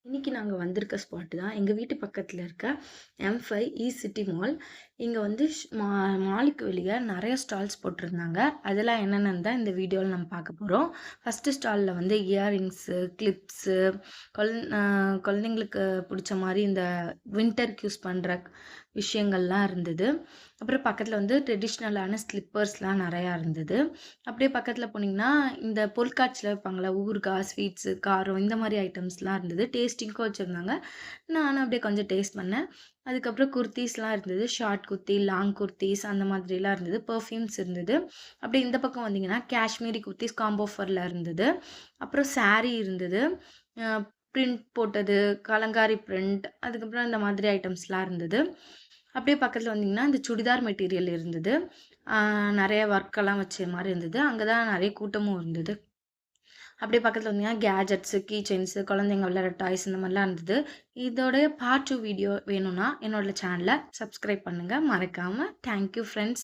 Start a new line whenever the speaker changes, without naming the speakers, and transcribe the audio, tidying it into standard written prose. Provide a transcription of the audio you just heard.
இன்னைக்கு நாங்க வந்திருக்க ஸ்பாட் தான் எங்க வீட்டு பக்கத்துல இருக்க M5 சிட்டி மால். இங்க வந்து மாலுக்கு வெளிய நிறைய ஸ்டால்ஸ் போட்டிருந்தாங்க. அதெல்லாம் என்னென்னு தான் இந்த வீடியோவில் நம்ம பார்க்க போறோம். ஃபர்ஸ்ட் ஸ்டால்ல வந்து இயரிங்ஸு, கிளிப்ஸு, குழந்தைங்களுக்கு பிடிச்ச மாதிரி இந்த வின்டருக்கு யூஸ் பண்ற விஷயங்கள்லாம் இருந்தது. அப்புறம் பக்கத்துல வந்து ட்ரெடிஷ்னலான ஸ்லிப்பர்ஸ்லாம் நிறையா இருந்தது. அப்படியே பக்கத்துல போனீங்கன்னா இந்த பொருட்காட்சியில் வைப்பாங்களா ஊறுகாய், ஸ்வீட்ஸு, காரம் இந்த மாதிரி ஐட்டம்ஸ்லாம் இருந்தது. டேஸ்டிங்க்கும் வச்சுருந்தாங்க. நானும் அப்படியே கொஞ்சம் டேஸ்ட் பண்ணேன். அதுக்கப்புறம் குர்தீஸ்லாம் இருந்தது. ஷார்ட் குர்த்தி, லாங் குர்தீஸ் அந்த மாதிரிலாம் இருந்தது. பெர்ஃப்யூம்ஸ் இருந்தது. அப்படியே இந்த பக்கம் வந்தீங்கன்னா காஷ்மீரி குர்தீஸ் காம்போ ஆஃபரில் இருந்தது. அப்புறம் saree இருந்தது. பிரிண்ட் போட்டது, கலங்காரி பிரிண்ட், அதுக்கப்புறம் இந்த மாதிரி ஐட்டம்ஸ்லாம் இருந்தது. அப்படியே பக்கத்தில் வந்தீங்கன்னா இந்த சுடிதார் மெட்டீரியல் இருந்தது. நிறைய ஒர்க்கெல்லாம் வச்ச மாதிரி இருந்தது. அங்கே தான் நிறைய கூட்டமும் இருந்தது. அப்படியே பக்கத்தில் வந்தீங்கன்னா கேஜெட்ஸு, கீ செயின்ஸு, குழந்தைங்க விளையாடுற டாய்ஸ் இந்த மாதிரிலாம் இருந்தது. இதோடைய பார்ட் 2 வீடியோ வேணும்னா என்னோட சேனலை சப்ஸ்கிரைப் பண்ணுங்கள் மறக்காமல். Thank you friends.